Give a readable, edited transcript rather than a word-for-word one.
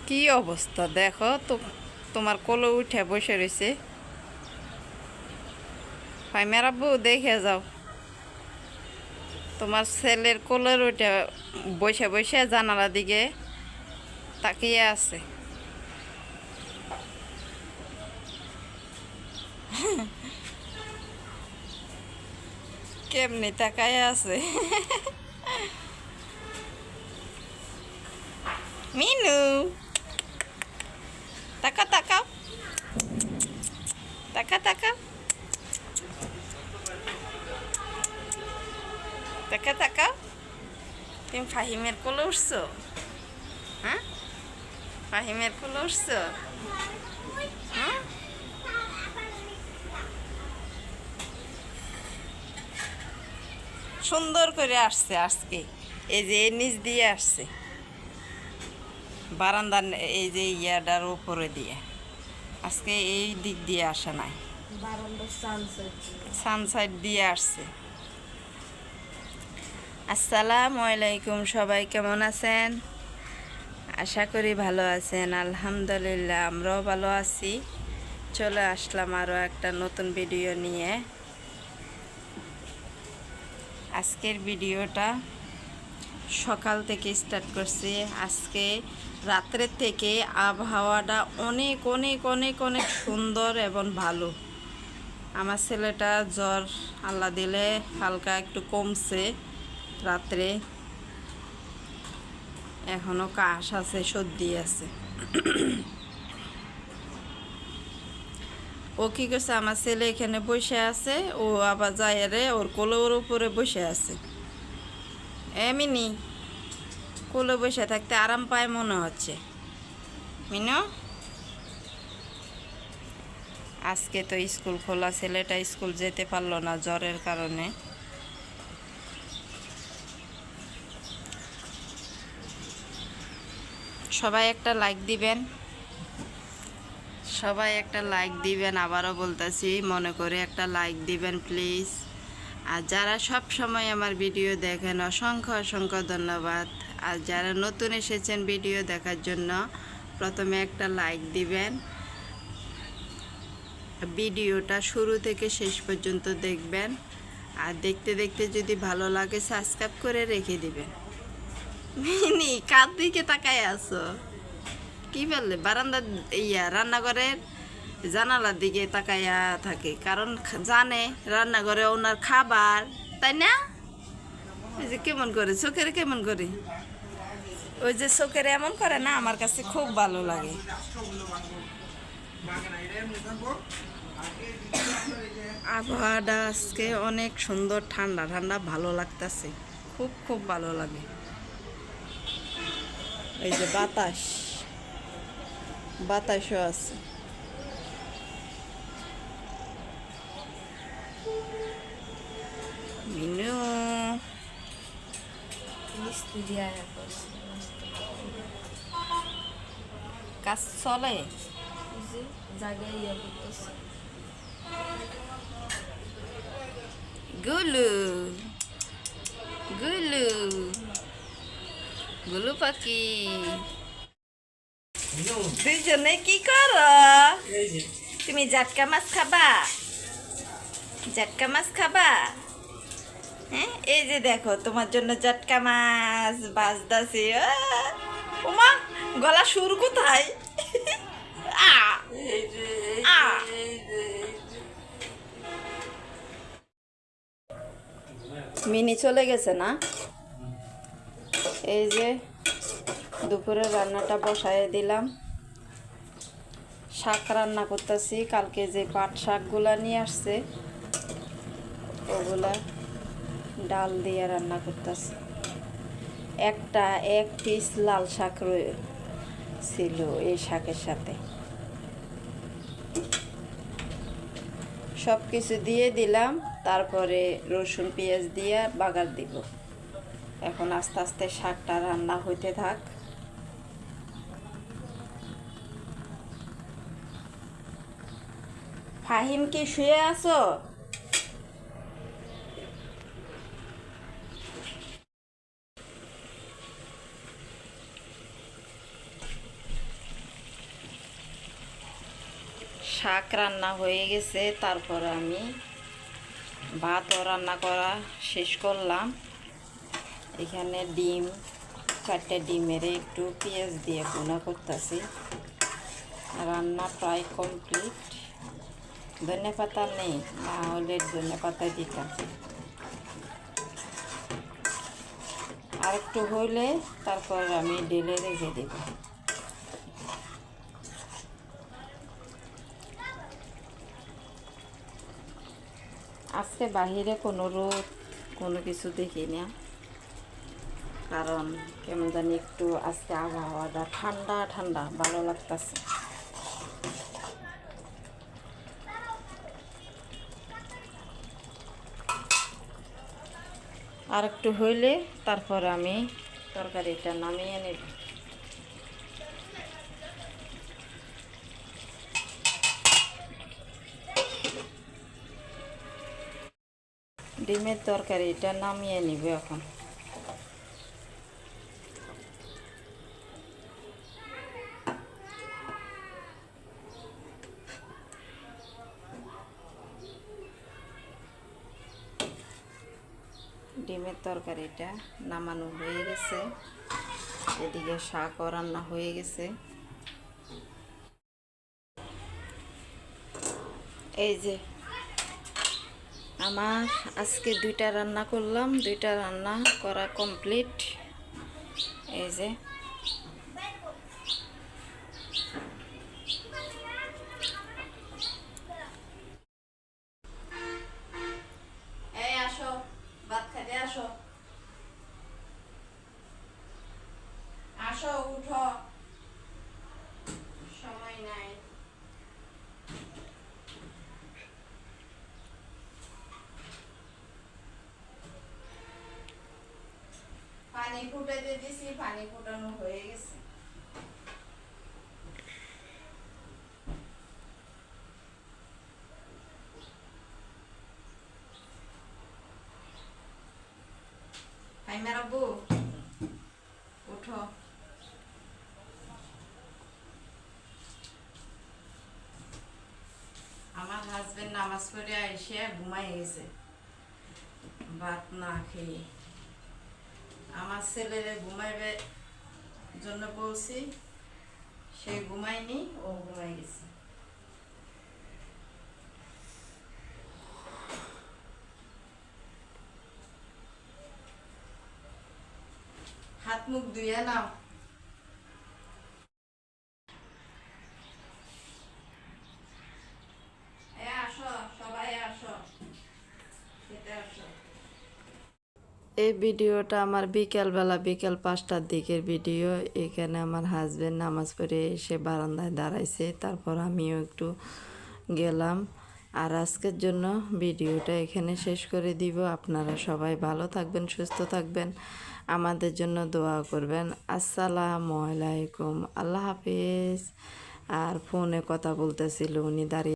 কি অবস্থা দেখো তো, তোমার কোলে উঠে বসে রয়েছে। ফাইমের আব্বু দেখে যাও, তোমার ছেলের কোলের উঠে বসে বসে জানালা দিকে তাকিয়ে আছে। কেমনি তাকায় আছে। মিনু তাকা তাকাও, তাকা তাকা, তাকা তাকাও। তুমি ফাহিমের কোলে উঠছো? হ্যাঁ, ফাহিমের কোলে উঠছো? হ্যাঁ, সুন্দর করে আসছে আজকে। এই যে নিচ দিয়ে আসছে বারান্দার, এই যে ইয়াটার উপরে দিয়ে আজকে এই দিক দিয়ে আসে নাই, সানসাইড দিয়ে আসছে। আসসালামু আলাইকুম, সবাই কেমন আছেন? আশা করি ভালো আছেন। আলহামদুলিল্লাহ আমরাও ভালো আছি। চলে আসলাম আরও একটা নতুন ভিডিও নিয়ে। আজকের ভিডিওটা সকাল থেকে স্টার্ট করছি। আজকে রাত্রের থেকে আবহাওয়াটা অনেক অনেক অনেক অনেক সুন্দর এবং ভালো। আমার ছেলেটা জ্বর আল্লাহ দিলে হালকা একটু কমছে রাত্রে, এখনও কাশ আছে, সর্দি আছে। ও কী করছে, আমার ছেলে এখানে বসে আছে, ও আবার যায় রে ওর কোলের উপরে বসে আছে। এমনি কোলে বসে থাকতে আরাম পায় মনে হচ্ছে। মিনু, আজকে তো স্কুল খোলা, ছেলেটা স্কুল যেতে পারলো না জ্বরের কারণে। সবাই একটা লাইক দিবেন, সবাই একটা লাইক দিবেন, আবারও বলতেছি মনে করে একটা লাইক দিবেন প্লিজ। আর যারা সব সময় আমার ভিডিও দেখেন অসংখ্য অসংখ্য ধন্যবাদ। আর যারা নতুন এসেছেন ভিডিও দেখার জন্য প্রথমে একটা লাইক দিবেন, ভিডিওটা শুরু থেকে শেষ পর্যন্ত দেখবেন। আর দেখতে দেখতে যদি ভালো লাগে সাবস্ক্রাইব করে রেখে দিবেন। মিনি কার দিকে তাকায় আছো? কি বললে? বারান্দা রান্নাঘরের জানালার দিকে তাকাইয়া থাকে, কারণ জানে রান্নাঘরে ওনার খাবার, তাই না? ওই যে কেমন করে চোখের, কেমন করে ওই যে চোখের এমন করে না, আমার কাছে খুব ভালো লাগে। আবহাওয়াটা আজকে অনেক সুন্দর, ঠান্ডা ঠান্ডা, ভালো লাগতেছে, খুব খুব ভালো লাগে। এই যে বাতাস, বাতাসও আছে। মিনু কাজ চলে, গুলু গুলু গুলু পাখি, দুইজনে কি করো? তুমি জাটকা মাছ খাবা? জাটকা মাছ খাবা? হ্যাঁ, এই যে দেখো তোমার জন্য জাটকা মাছ বাজদাছে। ওমা, গলা সুর কোথায়? আ আ মিনি চলে গেছে না? এই যে দুপুরের রান্নাটা বসায় দিলাম। শাক রান্না করতেছি, কালকে যে পাট শাকগুলা নিয়ে আসছে ওগুলা ডাল দিয়ে রান্না করতেছি। এক পিস লাল শাক ছিল এই শাকের সাথে। সব কিছু দিয়ে দিলাম, তারপরে রসুন পেঁয়াজ দিয়ে বাগার দিব। এখন আস্তে আস্তে শাকটা রান্না হইতে থাক। ফাহিম কি শুয়ে আছো? শাক রান্না হয়ে গেছে, তারপর আমি ভাতও রান্না করা শেষ করলাম। এখানে ডিম, 4টা ডিমের একটু পেঁয়াজ দিয়ে ভুনা করতেছি। রান্না প্রায় কমপ্লিট। ধনেপাতা নেই, না হলে ধনেপাতা দিতাম। আর একটু হইলে তারপর আমি ঢেলে রেখে দেব। আজকে বাহিরে কোনো রোদ কোনো কিছু দেখি না, কারণ কেমন জানি একটু আজকে আবহাওয়াটা ঠান্ডা ঠান্ডা ভালো লাগতেছে। আর একটু হইলে তারপর আমি তরকারিটা নামিয়ে নেব। ডিমের তরকারিটা নামিয়ে নিব এখন। ডিমের তরকারিটা নামানো হয়ে গেছে, এদিকে শাকও রান্না হয়ে গেছে। এই যে আমার আজকে 2টা রান্না করলাম, 2টা রান্না করা কমপ্লিট। এই যে এই আসো, ভাত খাইতে আসো, আসো উঠো, সময় নাই। পানি ফুটাইতে দিছি, পানি ফুটানো হয়ে গেছে। হাইমার আব্বু উঠো। আমার হাজবেন্ড নামাজ পড়ে এসে ঘুমাই গেছে ভাত না খেয়ে। আমার ছেলেরে ঘুমাইবে জন্য বলছি, সে ঘুমায়নি, ও ঘুমাই গেছে। হাত মুখ ধুয়ে নাও। আসো, সবাই আসো, খেতে আসো। এই ভিডিওটা আমার বিকেলবেলা, বিকেল 5টার দিকের ভিডিও। এখানে আমার হাজবেন্ড নামাজ পড়ে এসে বারান্দায় দাঁড়াইছে, তারপর আমিও একটু গেলাম। আর আজকের জন্য ভিডিওটা এখানে শেষ করে দিব। আপনারা সবাই ভালো থাকবেন, সুস্থ থাকবেন, আমাদের জন্য দোয়া করবেন। আসসালামু আলাইকুম, আল্লাহ হাফিজ। আর ফোনে কথা বলতেছিল উনি দাঁড়িয়ে।